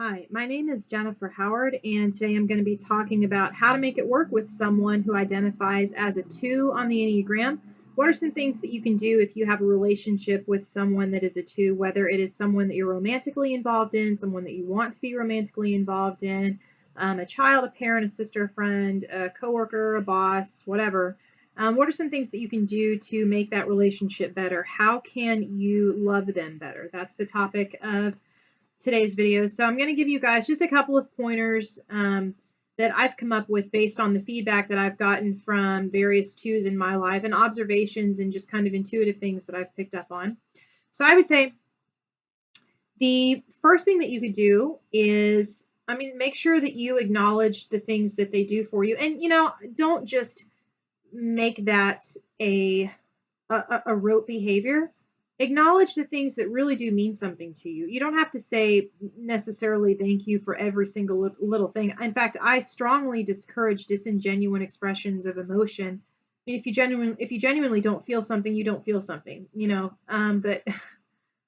Hi, my name is Jennifer Howard, and today I'm going to be talking about how to make it work with someone who identifies as a 2 on the Enneagram. What are some things that you can do if you have a relationship with someone that is a 2, whether it is someone that you're romantically involved in, someone that you want to be romantically involved in, a child, a parent, a sister, a friend, a coworker, a boss, whatever. What are some things that you can do to make that relationship better? How can you love them better? That's the topic of today's video. So I'm going to give you guys just a couple of pointers that I've come up with based on the feedback that I've gotten from various 2s in my life and observations and just kind of intuitive things that I've picked up on. So I would say the first thing that you could do is, make sure that you acknowledge the things that they do for you. And, don't just make that a rote behavior. Acknowledge the things that really do mean something to you. You don't have to say necessarily thank you for every single little thing. In fact, I strongly discourage disingenuous expressions of emotion. I mean, if you genuinely don't feel something, you don't feel something, but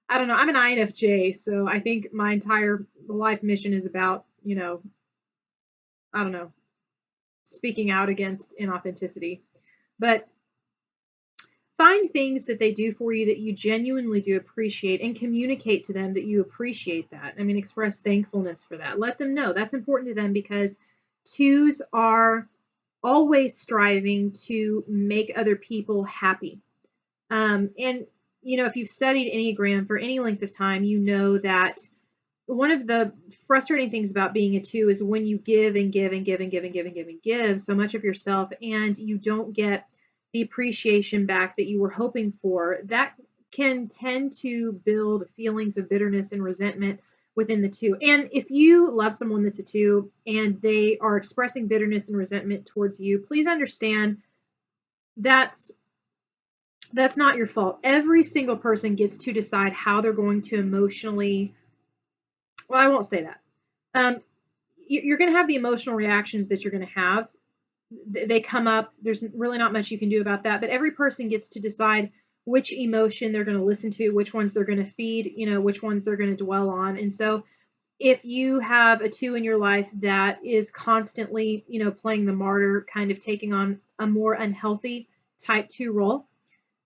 I don't know. I'm an INFJ, so I think my entire life mission is about, I don't know, speaking out against inauthenticity. But find things that they do for you that you genuinely do appreciate and communicate to them that you appreciate that. Express thankfulness for that. Let them know that's important to them because 2s are always striving to make other people happy. And, if you've studied Enneagram for any length of time, you know that one of the frustrating things about being a 2 is when you give and give and give and give and give and give and give so much of yourself and you don't get the appreciation back that you were hoping for, that can tend to build feelings of bitterness and resentment within the 2. And if you love someone that's a 2 and they are expressing bitterness and resentment towards you, please understand that's not your fault. Every single person gets to decide how they're going to emotionally, well, I won't say that. You're going to have the emotional reactions that you're going to have. They come up. There's really not much you can do about that, but every person gets to decide which emotion they're going to listen to, which ones they're going to feed, which ones they're going to dwell on. And so if you have a 2 in your life that is constantly, playing the martyr, kind of taking on a more unhealthy type 2 role,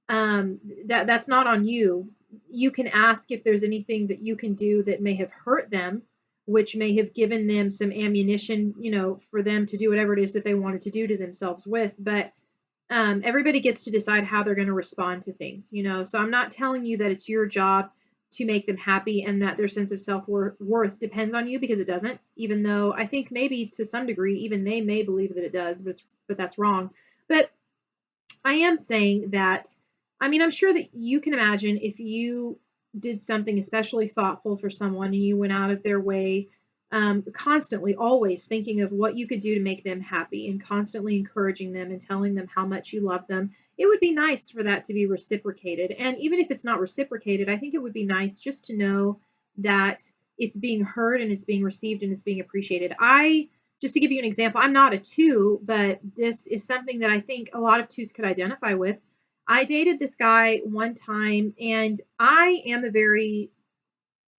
that's not on you. You can ask if there's anything that you can do that may have hurt them, which may have given them some ammunition, for them to do whatever it is that they wanted to do to themselves with. But everybody gets to decide how they're going to respond to things, So I'm not telling you that it's your job to make them happy and that their sense of self-worth depends on you, because it doesn't, even though I think maybe to some degree even they may believe that it does, but that's wrong. But I am saying that, I'm sure that you can imagine if you did something especially thoughtful for someone and you went out of their way, constantly, always thinking of what you could do to make them happy and constantly encouraging them and telling them how much you love them, it would be nice for that to be reciprocated. And even if it's not reciprocated, I think it would be nice just to know that it's being heard and it's being received and it's being appreciated. Just to give you an example, I'm not a 2, but this is something that I think a lot of 2s could identify with. I dated this guy one time, and I am a very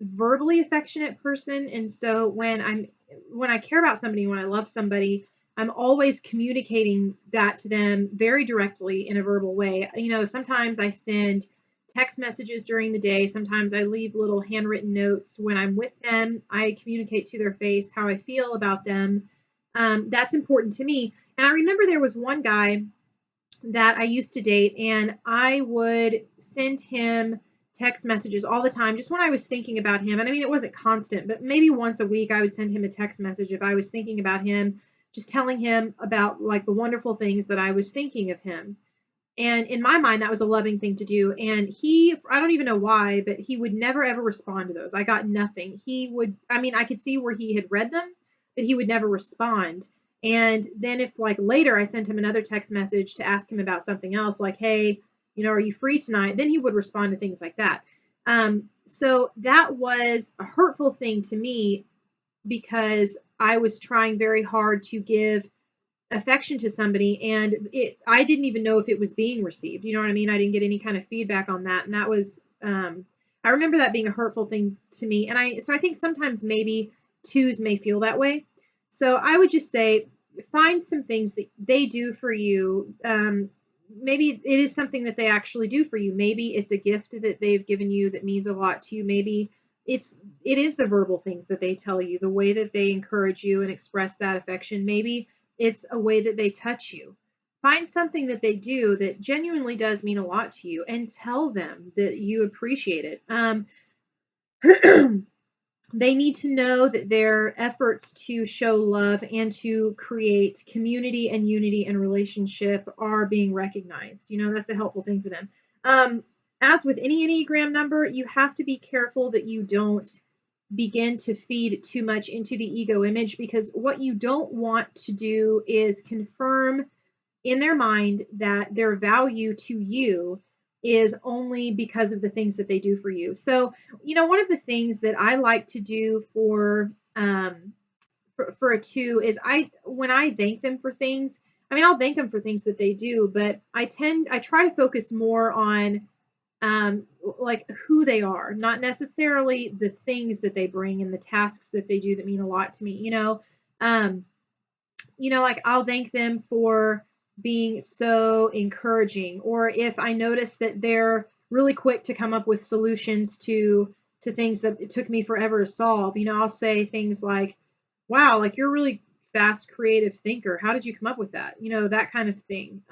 verbally affectionate person. And so when I care about somebody, when I love somebody, I'm always communicating that to them very directly in a verbal way. Sometimes I send text messages during the day. Sometimes I leave little handwritten notes. When I'm with them, I communicate to their face how I feel about them. That's important to me. And I remember there was one guy that I used to date, and I would send him text messages all the time, just when I was thinking about him. And it wasn't constant, but maybe once a week I would send him a text message if I was thinking about him, just telling him about like the wonderful things that I was thinking of him. And in my mind, that was a loving thing to do. And I don't even know why, but he would never ever respond to those. I got nothing. I could see where he had read them, but he would never respond. And then if like later I sent him another text message to ask him about something else, like, hey, are you free tonight? Then he would respond to things like that. So that was a hurtful thing to me because I was trying very hard to give affection to somebody, and I didn't even know if it was being received. You know what I mean? I didn't get any kind of feedback on that. And that was, I remember that being a hurtful thing to me. And I think sometimes maybe twos may feel that way. So I would just say find some things that they do for you. Maybe it is something that they actually do for you. Maybe it's a gift that they've given you that means a lot to you. Maybe it is the verbal things that they tell you, the way that they encourage you and express that affection. Maybe it's a way that they touch you. Find something that they do that genuinely does mean a lot to you and tell them that you appreciate it. They need to know that their efforts to show love and to create community and unity and relationship are being recognized. That's a helpful thing for them. As with any Enneagram number, you have to be careful that you don't begin to feed too much into the ego image, because what you don't want to do is confirm in their mind that their value to you is only because of the things that they do for you. So, one of the things that I like to do for a two is when I thank them for things, I'll thank them for things that they do, but I try to focus more on like who they are, not necessarily the things that they bring and the tasks that they do that mean a lot to me. Like I'll thank them for being so encouraging, or if I notice that they're really quick to come up with solutions to things that it took me forever to solve. I'll say things like, wow, like you're a really fast creative thinker. How did you come up with that? That kind of thing.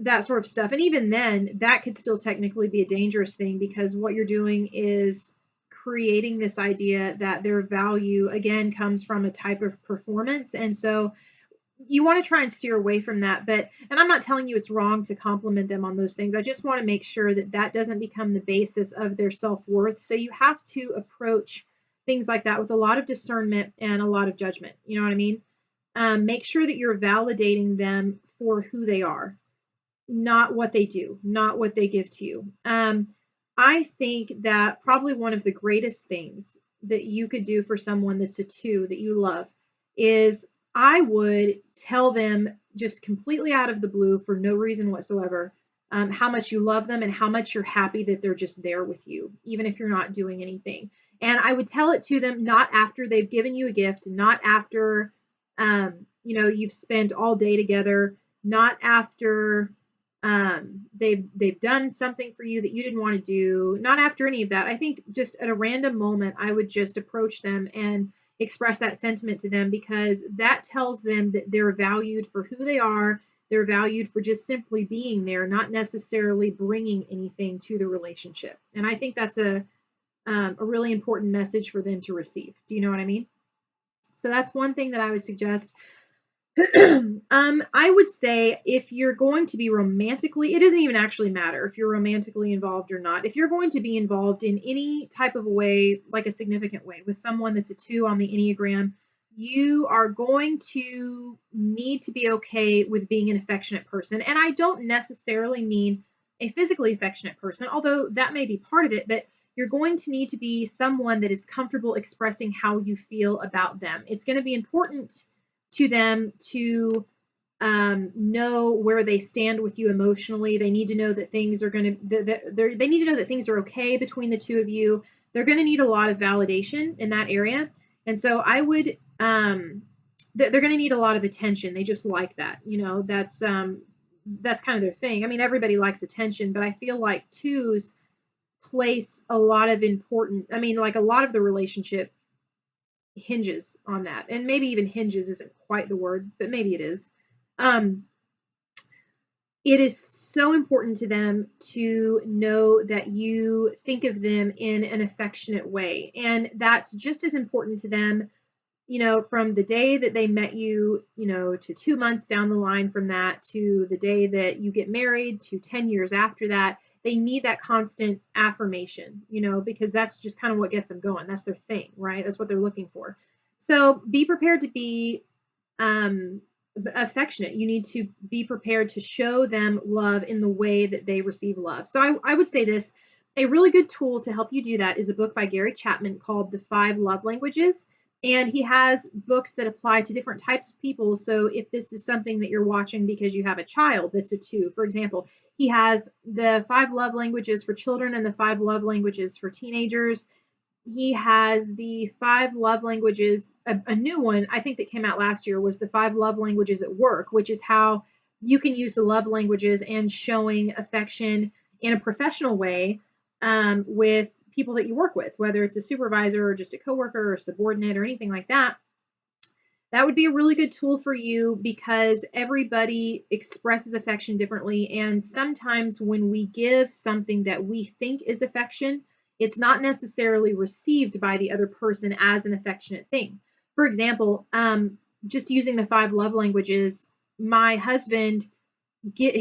That sort of stuff. And even then, that could still technically be a dangerous thing, because what you're doing is creating this idea that their value, again, comes from a type of performance. And so you want to try and steer away from that. And I'm not telling you it's wrong to compliment them on those things. I just want to make sure that that doesn't become the basis of their self-worth. So you have to approach things like that with a lot of discernment and a lot of judgment. You know what I mean? Make sure that you're validating them for who they are, not what they do, not what they give to you. I think that probably one of the greatest things that you could do for someone that's a two that you love is I would tell them just completely out of the blue for no reason whatsoever how much you love them and how much you're happy that they're just there with you, even if you're not doing anything. And I would tell it to them not after they've given you a gift, not after you've spent all day together, not after they've done something for you that you didn't want to do, not after any of that. I think just at a random moment, I would just approach them and express that sentiment to them, because that tells them that they're valued for who they are. They're valued for just simply being there, not necessarily bringing anything to the relationship. And I think that's a really important message for them to receive. Do you know what I mean? So that's one thing that I would suggest. I would say if you're going to be romantically, it doesn't even actually matter if you're romantically involved or not. If you're going to be involved in any type of way, like a significant way, with someone that's a two on the Enneagram, you are going to need to be okay with being an affectionate person. And I don't necessarily mean a physically affectionate person, although that may be part of it, but you're going to need to be someone that is comfortable expressing how you feel about them. It's going to be important to them to know where they stand with you emotionally. They need to know that things are going to, they need to know that things are okay between the two of you. They're going to need a lot of validation in that area. And so I would, they're going to need a lot of attention. They just like that, that's kind of their thing. Everybody likes attention, but I feel like twos place a lot of like a lot of the relationship hinges on that. And maybe even hinges isn't quite the word, but maybe it is. It is so important to them to know that you think of them in an affectionate way. And that's just as important to them, from the day that they met you, to 2 months down the line from that, to the day that you get married, to 10 years after that. They need that constant affirmation, because that's just kind of what gets them going. That's their thing, right? That's what they're looking for. So be prepared to be affectionate. You need to be prepared to show them love in the way that they receive love. So I would say this, a really good tool to help you do that is a book by Gary Chapman called The 5 Love Languages. And he has books that apply to different types of people. So if this is something that you're watching because you have a child that's a two, for example, he has the 5 love languages for children and the 5 love languages for teenagers. he has the 5 love languages. A new one, I think, that came out last year was the 5 love languages at work, which is how you can use the love languages and showing affection in a professional way with people that you work with, whether it's a supervisor or just a coworker or a subordinate or anything like that. That would be a really good tool for you because everybody expresses affection differently. And sometimes when we give something that we think is affection, it's not necessarily received by the other person as an affectionate thing. For example, just using the 5 love languages, my husband,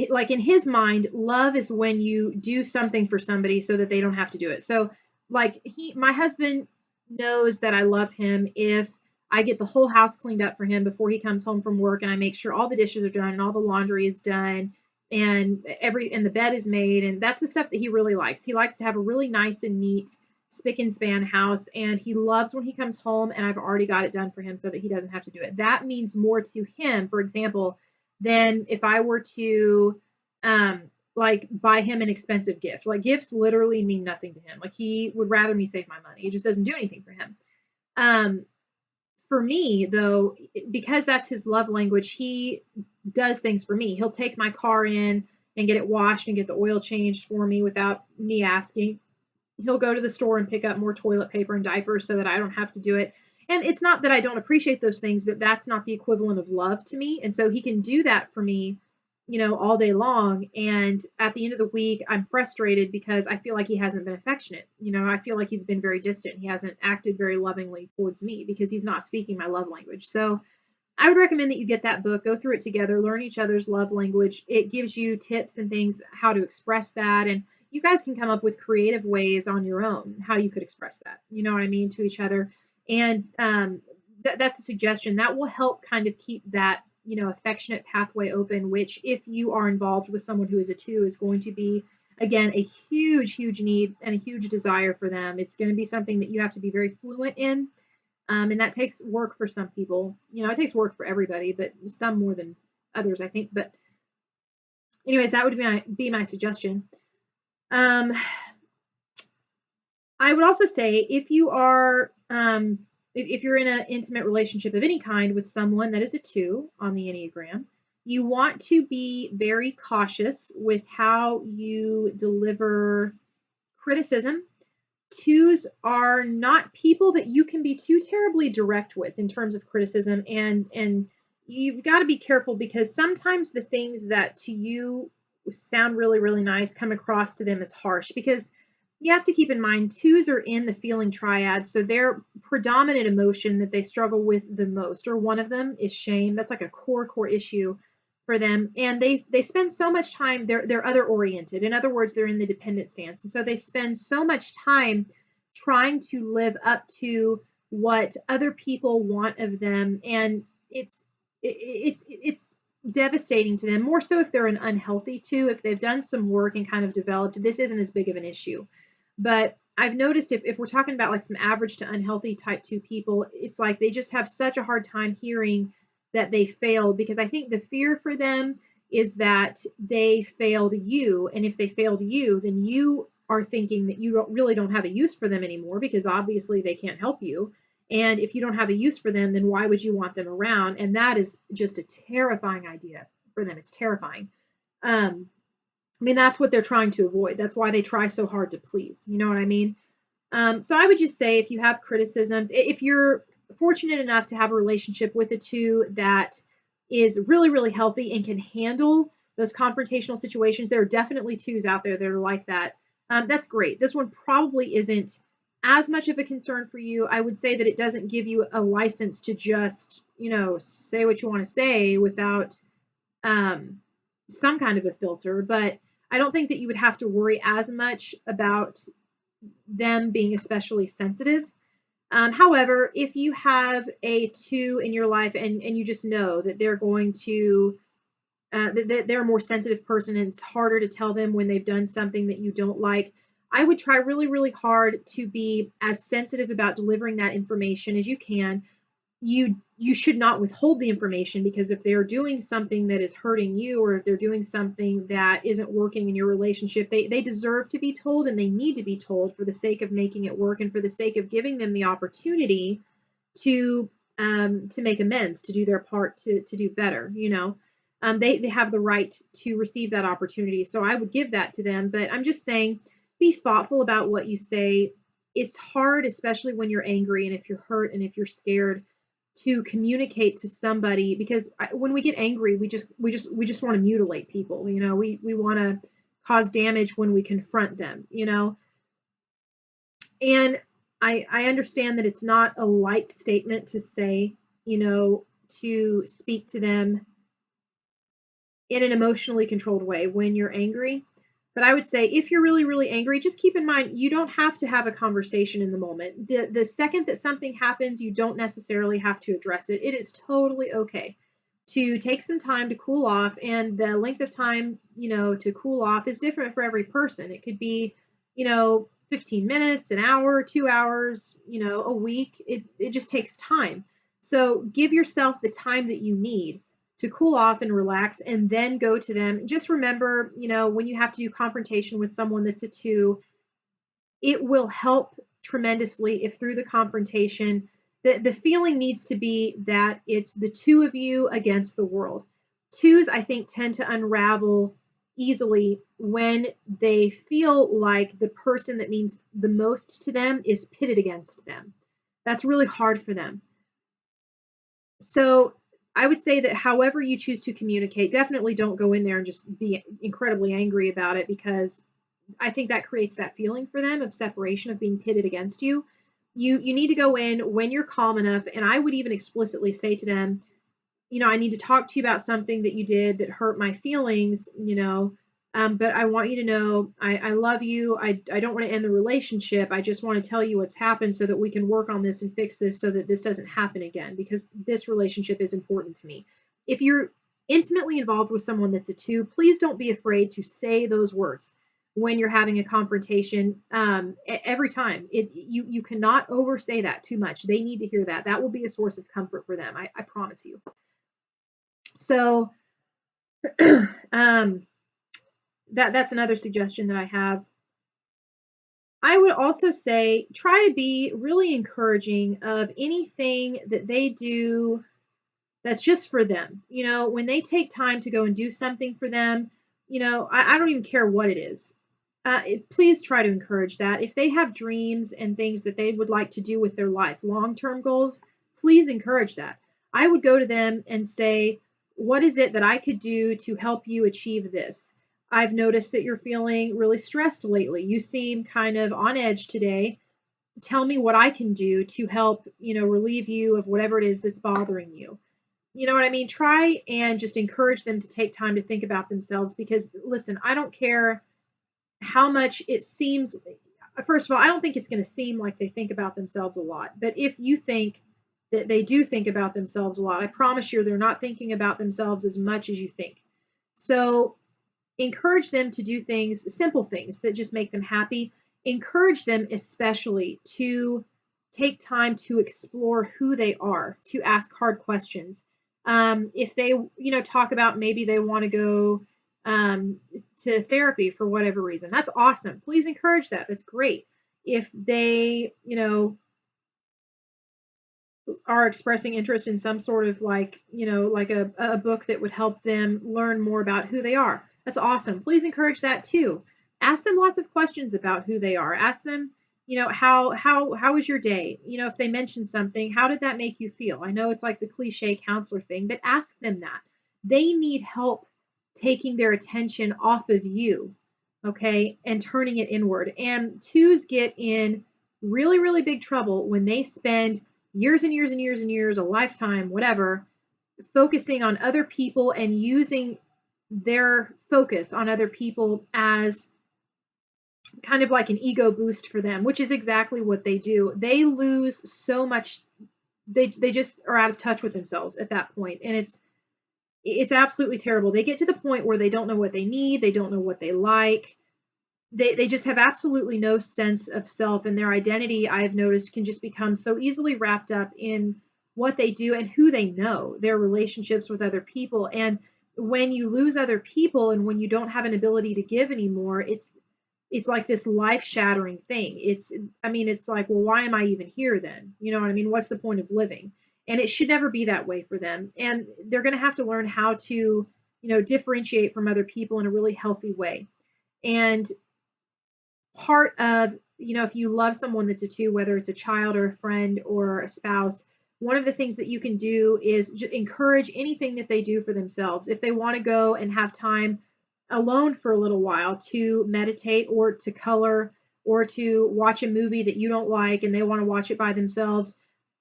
like in his mind, love is when you do something for somebody so that they don't have to do it. So like my husband knows that I love him if I get the whole house cleaned up for him before he comes home from work, and I make sure all the dishes are done and all the laundry is done and the bed is made, and that's the stuff that he really likes. He likes to have a really nice and neat spick and span house, and he loves when he comes home and I've already got it done for him so that he doesn't have to do it. That means more to him, for example, than if I were to like buy him an expensive gift. Like gifts literally mean nothing to him. Like he would rather me save my money. It just doesn't do anything for him. For me, though, because that's his love language, he does things for me. He'll take my car in and get it washed and get the oil changed for me without me asking. He'll go to the store and pick up more toilet paper and diapers so that I don't have to do it. And it's not that I don't appreciate those things, but that's not the equivalent of love to me. And so he can do that for me, all day long. And at the end of the week, I'm frustrated because I feel like he hasn't been affectionate. I feel like he's been very distant. He hasn't acted very lovingly towards me because he's not speaking my love language. So I would recommend that you get that book, go through it together, learn each other's love language. It gives you tips and things how to express that. And you guys can come up with creative ways on your own how you could express that, you know what I mean, to each other. And that's a suggestion that will help kind of keep that affectionate pathway open, which if you are involved with someone who is a 2 is going to be, again, a huge need and a huge desire for them. It's going to be something that you have to be very fluent in. And that takes work for some people. It takes work for everybody, but some more than others, I think. But anyways, that would be my suggestion. I would also say if you are if you're in an intimate relationship of any kind with someone that is a 2 on the Enneagram, you want to be very cautious with how you deliver criticism. 2s are not people that you can be too terribly direct with in terms of criticism, and you've got to be careful because sometimes the things that to you sound really, really nice come across to them as harsh, because you have to keep in mind 2s are in the feeling triad, so their predominant emotion that they struggle with the most, or one of them, is shame. That's like a core issue for them, and they spend so much time, they're other oriented. In other words, they're in the dependent stance, and so they spend so much time trying to live up to what other people want of them, and it's devastating to them, more so if they're an unhealthy 2. If they've done some work and kind of developed, this isn't as big of an issue. But I've noticed if we're talking about like some average to unhealthy type 2 people, it's like they just have such a hard time hearing that they failed, because I think the fear for them is that they failed you. And if they failed you, then you are thinking that you really don't have a use for them anymore, because obviously they can't help you. And if you don't have a use for them, then why would you want them around? And that is just a terrifying idea for them. It's terrifying. I mean, that's what they're trying to avoid. That's why they try so hard to please. You know what I mean? So I would just say, if you have criticisms, if you're fortunate enough to have a relationship with a 2 that is really, really healthy and can handle those confrontational situations, there are definitely 2s out there that are like that. That's great. This one probably isn't as much of a concern for you. I would say that it doesn't give you a license to just, say what you want to say without some kind of a filter, but I don't think that you would have to worry as much about them being especially sensitive. However, if you have a 2 in your life and you just know that they're going to, that they're a more sensitive person and it's harder to tell them when they've done something that you don't like, I would try really, really hard to be as sensitive about delivering that information as you can. you should not withhold the information, because if they're doing something that is hurting you, or if they're doing something that isn't working in your relationship, they deserve to be told, and they need to be told for the sake of making it work and for the sake of giving them the opportunity to make amends, to do their part to do better. They have the right to receive that opportunity. So I would give that to them. But I'm just saying, be thoughtful about what you say. It's hard, especially when you're angry and if you're hurt and if you're scared, to communicate to somebody, because when we get angry, we just want to mutilate people. We want to cause damage when we confront them. And I understand that it's not a light statement to say, to speak to them in an emotionally controlled way when you're angry. But I would say, if you're really, really angry, just keep in mind, you don't have to have a conversation in the moment. The second that something happens, you don't necessarily have to address it. It is totally okay to take some time to cool off. And the length of time, to cool off is different for every person. It could be, 15 minutes, an hour, 2 hours, a week. It just takes time. So give yourself the time that you need to cool off and relax, and then go to them. Just remember, when you have to do confrontation with someone that's a 2, it will help tremendously if through the confrontation, the feeling needs to be that it's the 2 of you against the world. 2s, I think, tend to unravel easily when they feel like the person that means the most to them is pitted against them. That's really hard for them. So I would say that however you choose to communicate, definitely don't go in there and just be incredibly angry about it, because I think that creates that feeling for them of separation, of being pitted against you. You need to go in when you're calm enough, and I would even explicitly say to them, I need to talk to you about something that you did that hurt my feelings, but I want you to know I love you. I don't want to end the relationship. I just want to tell you what's happened so that we can work on this and fix this so that this doesn't happen again, because this relationship is important to me. If you're intimately involved with someone that's a 2, please don't be afraid to say those words when you're having a confrontation. Every time, you cannot oversay that too much. They need to hear that. That will be a source of comfort for them. I promise you. So that's another suggestion that I have. I would also say, try to be really encouraging of anything that they do that's just for them. When they take time to go and do something for them, I don't even care what it is. Please try to encourage that. If they have dreams and things that they would like to do with their life, long-term goals, please encourage that. I would go to them and say, what is it that I could do to help you achieve this? I've noticed that you're feeling really stressed lately. You seem kind of on edge today. Tell me what I can do to help, relieve you of whatever it is that's bothering you. You know what I mean? Try and just encourage them to take time to think about themselves, because listen, I don't care how much it seems. First of all, I don't think it's going to seem like they think about themselves a lot. But if you think that they do think about themselves a lot, I promise you they're not thinking about themselves as much as you think. So encourage them to do things, simple things that just make them happy. Encourage them especially to take time to explore who they are, to ask hard questions. If they, talk about maybe they want to go to therapy for whatever reason, that's awesome. Please encourage that. That's great. If they, are expressing interest in some sort of like a book that would help them learn more about who they are, that's awesome. Please encourage that too. Ask them lots of questions about who they are. Ask them, how was your day? If they mention something, how did that make you feel? I know it's like the cliche counselor thing, but ask them that. They need help taking their attention off of you, okay, and turning it inward. And 2s get in really, really big trouble when they spend years and years and years and years, a lifetime, whatever, focusing on other people and using their focus on other people as kind of like an ego boost for them, which is exactly what they do. They lose so much. They just are out of touch with themselves at that point. And it's absolutely terrible. They get to the point where they don't know what they need. They don't know what they like. They just have absolutely no sense of self, and their identity, I've noticed, can just become so easily wrapped up in what they do and who they know, their relationships with other people. And when you lose other people and when you don't have an ability to give anymore, it's like this life-shattering thing. It's like, well, why am I even here then? You know what I mean? What's the point of living? And it should never be that way for them. And they're going to have to learn how to, differentiate from other people in a really healthy way. And part of, if you love someone that's a 2, whether it's a child or a friend or a spouse, one of the things that you can do is just encourage anything that they do for themselves. If they want to go and have time alone for a little while to meditate or to color or to watch a movie that you don't like and they want to watch it by themselves,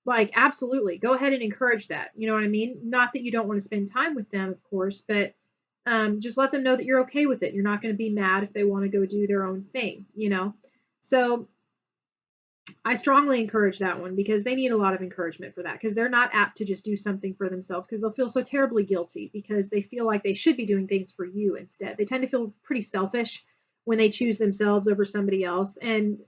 like, absolutely go ahead and encourage that. You know what I mean? Not that you don't want to spend time with them, of course, but just let them know that you're okay with it. You're not going to be mad if they want to go do their own thing, So I strongly encourage that one because they need a lot of encouragement for that, because they're not apt to just do something for themselves because they'll feel so terribly guilty because they feel like they should be doing things for you instead. They tend to feel pretty selfish when they choose themselves over somebody else, and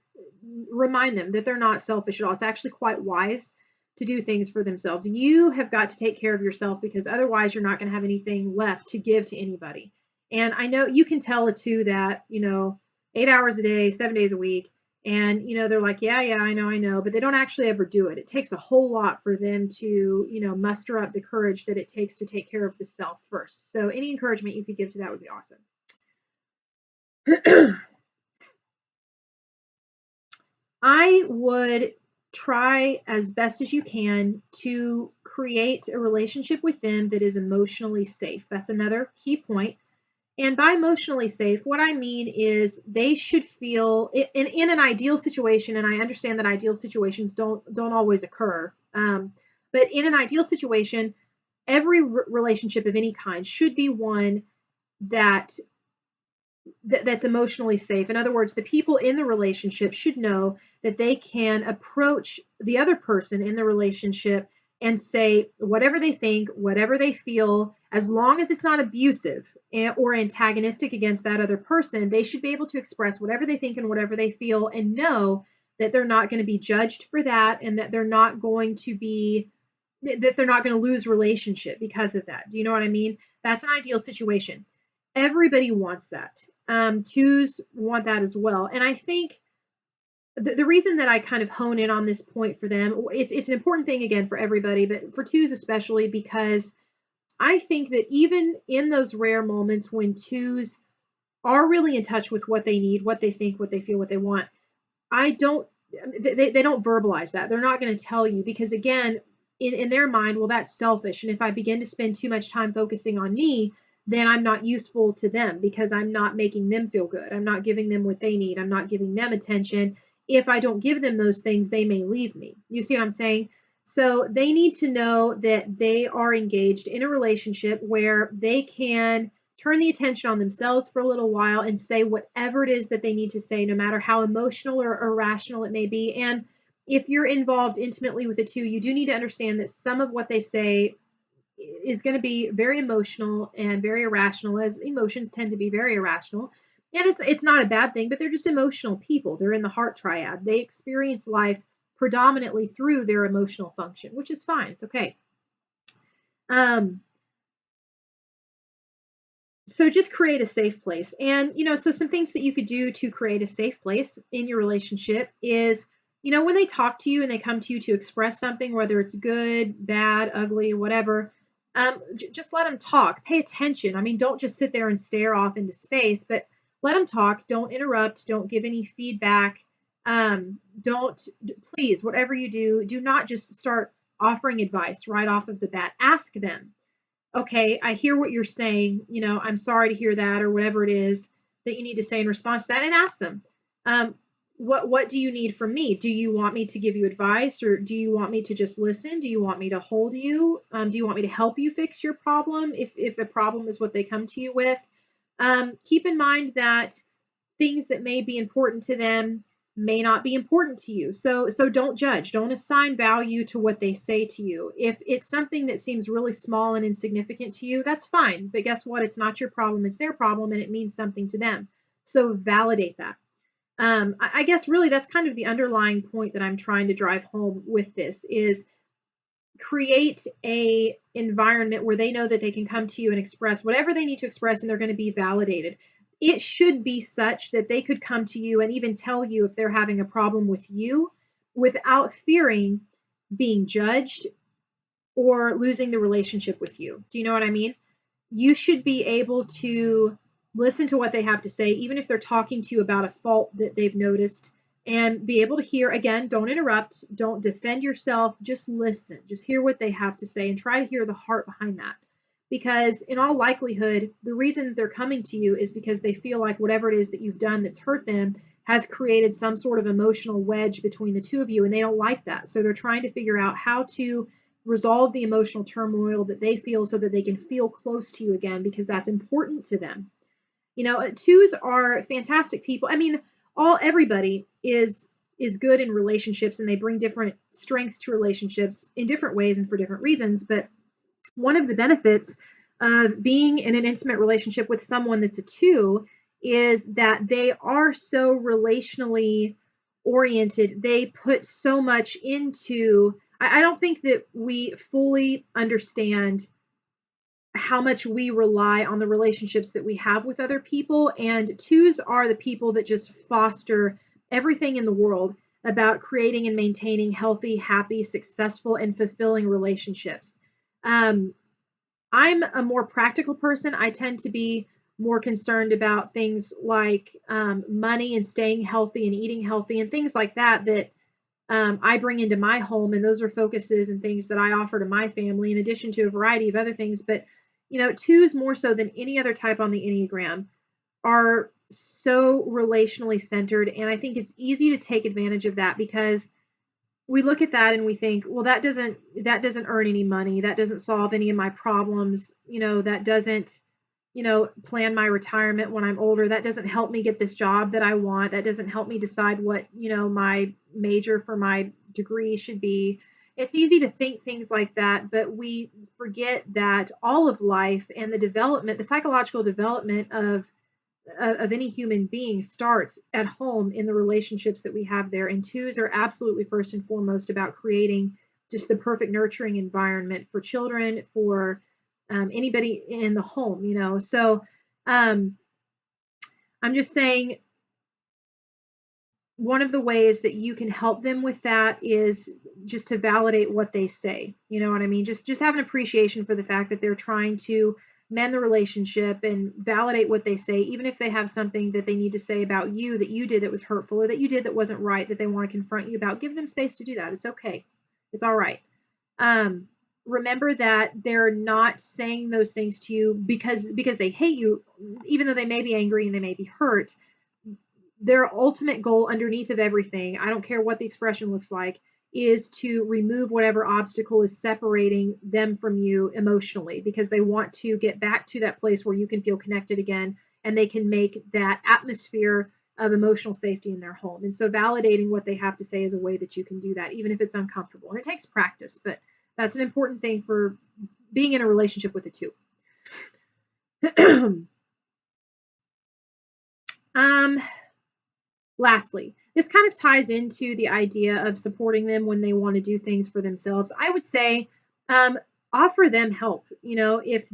remind them that they're not selfish at all. It's actually quite wise to do things for themselves. You have got to take care of yourself because otherwise you're not going to have anything left to give to anybody. And I know you can tell a 2 that, 8 hours a day, 7 days a week, and, they're like, yeah, I know, but they don't actually ever do it. It takes a whole lot for them to, muster up the courage that it takes to take care of the self first. So any encouragement you could give to that would be awesome. I would try as best as you can to create a relationship with them that is emotionally safe. That's another key point. And by emotionally safe, what I mean is they should feel in an ideal situation, and I understand that ideal situations don't always occur. But in an ideal situation, every relationship of any kind should be one that's emotionally safe. In other words, the people in the relationship should know that they can approach the other person in the relationship and say whatever they think, whatever they feel, as long as it's not abusive or antagonistic against that other person. They should be able to express whatever they think and whatever they feel and know that they're not going to be judged for that, and that they're not going to lose relationship because of that. Do you know what I mean? That's an ideal situation. Everybody wants that. 2s want that as well. And I think the reason that I kind of hone in on this point for them, it's an important thing again for everybody, but for 2s especially, because I think that even in those rare moments when 2s are really in touch with what they need, what they think, what they feel, what they want, they don't verbalize that. They're not going to tell you because, again, in their mind, well, that's selfish. And if I begin to spend too much time focusing on me, then I'm not useful to them because I'm not making them feel good. I'm not giving them what they need. I'm not giving them attention. If I don't give them those things, they may leave me. You see what I'm saying? So they need to know that they are engaged in a relationship where they can turn the attention on themselves for a little while and say whatever it is that they need to say, no matter how emotional or irrational it may be. And if you're involved intimately with a 2, you do need to understand that some of what they say is going to be very emotional and very irrational, as emotions tend to be very irrational. And it's not a bad thing, but they're just emotional people. They're in the heart triad. They experience life predominantly through their emotional function, which is fine. It's okay. So just create a safe place. And, so some things that you could do to create a safe place in your relationship is, when they talk to you and they come to you to express something, whether it's good, bad, ugly, whatever, just let them talk. Pay attention. I mean, don't just sit there and stare off into space, but let them talk. Don't interrupt. Don't give any feedback. Please, whatever you do not just start offering advice right off of the bat. Ask them, okay, I hear what you're saying. I'm sorry to hear that, or whatever it is that you need to say in response to that, and ask them, what do you need from me? Do you want me to give you advice, or do you want me to just listen? Do you want me to hold you? Do you want me to help you fix your problem if a problem is what they come to you with? Keep in mind that things that may be important to them may not be important to you. So don't judge. Don't assign value to what they say to you. If it's something that seems really small and insignificant to you, that's fine. But guess what? It's not your problem. It's their problem, and it means something to them. So validate that. I guess really that's kind of the underlying point that I'm trying to drive home with this is create a environment where they know that they can come to you and express whatever they need to express, and they're going to be validated. It should be such that they could come to you and even tell you if they're having a problem with you without fearing being judged or losing the relationship with you. Do you know what I mean? You should be able to listen to what they have to say, even if they're talking to you about a fault that they've noticed, and be able to hear. Again, don't interrupt, don't defend yourself, just listen, just hear what they have to say and try to hear the heart behind that. Because in all likelihood, the reason they're coming to you is because they feel like whatever it is that you've done that's hurt them has created some sort of emotional wedge between the two of you, and they don't like that. So they're trying to figure out how to resolve the emotional turmoil that they feel so that they can feel close to you again, because that's important to them. You know, twos are fantastic people. I mean, everybody is good in relationships, and they bring different strengths to relationships in different ways and for different reasons. But one of the benefits of being in an intimate relationship with someone that's a two is that they are so relationally oriented. They put so much into, I don't think that we fully understand how much we rely on the relationships that we have with other people. And twos are the people that just foster everything in the world about creating and maintaining healthy, happy, successful, and fulfilling relationships. I'm a more practical person. I tend to be more concerned about things like money and staying healthy and eating healthy and things like that I bring into my home. And those are focuses and things that I offer to my family, in addition to a variety of other things. But, you know, twos more so than any other type on the Enneagram are so relationally centered. And I think it's easy to take advantage of that, because we look at that and we think, well, that doesn't earn any money. That doesn't solve any of my problems. You know, that doesn't, plan my retirement when I'm older. That doesn't help me get this job that I want. That doesn't help me decide what, my major for my degree should be. It's easy to think things like that, but we forget that all of life and the psychological development of any human being starts at home in the relationships that we have there. And twos are absolutely first and foremost about creating just the perfect nurturing environment for children, for anybody in the home. So I'm just saying, one of the ways that you can help them with that is just to validate what they say. You know what I mean? Just have an appreciation for the fact that they're trying to mend the relationship and validate what they say, even if they have something that they need to say about you that you did that was hurtful, or that you did that wasn't right, that they want to confront you about. Give them space to do that. It's okay. It's all right. Remember that they're not saying those things to you because they hate you, even though they may be angry and they may be hurt. Their ultimate goal underneath of everything, I don't care what the expression looks like, is to remove whatever obstacle is separating them from you emotionally, because they want to get back to that place where you can feel connected again, and they can make that atmosphere of emotional safety in their home. And so validating what they have to say is a way that you can do that, even if it's uncomfortable. And it takes practice, but that's an important thing for being in a relationship with a two. Lastly, this kind of ties into the idea of supporting them when they want to do things for themselves. I would say offer them help. If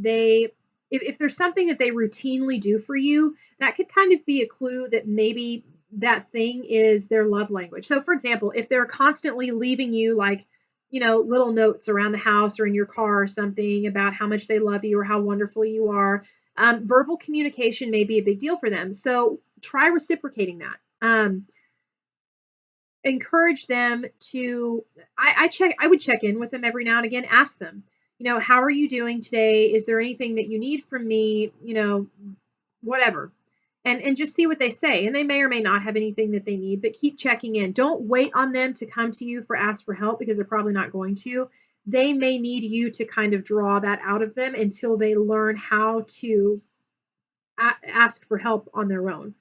there's something that they routinely do for you, that could kind of be a clue that maybe that thing is their love language. So, for example, if they're constantly leaving you little notes around the house or in your car or something about how much they love you or how wonderful you are, verbal communication may be a big deal for them. So try reciprocating that. Encourage them to, I would check in with them every now and again, ask them, how are you doing today? Is there anything that you need from me? Whatever. And just see what they say. And they may or may not have anything that they need, but keep checking in. Don't wait on them to come to you for ask for help, because they're probably not going to. They may need you to kind of draw that out of them until they learn how to ask for help on their own.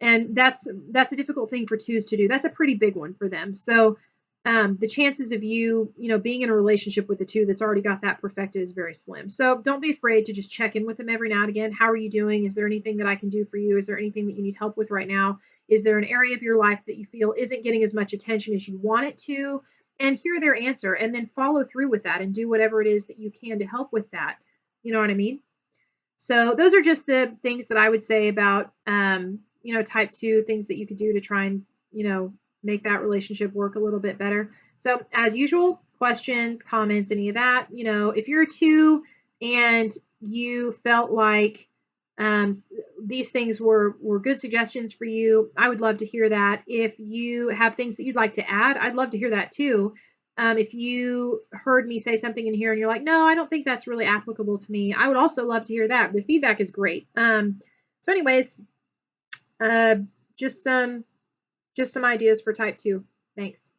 And that's a difficult thing for twos to do. That's a pretty big one for them. So the chances of you being in a relationship with a two that's already got that perfected is very slim. So don't be afraid to just check in with them every now and again. How are you doing? Is there anything that I can do for you? Is there anything that you need help with right now? Is there an area of your life that you feel isn't getting as much attention as you want it to? and hear their answer and then follow through with that and do whatever it is that you can to help with that. You know what I mean? So those are just the things that I would say about, type 2, things that you could do to try and, make that relationship work a little bit better. So as usual, questions, comments, any of that, if you're a 2 and you felt like um, these things were good suggestions for you, I would love to hear that. If you have things that you'd like to add, I'd love to hear that too. If you heard me say something in here and you're like, no, I don't think that's really applicable to me, I would also love to hear that. The feedback is great. So anyways, uh, just some ideas for type 2. Thanks.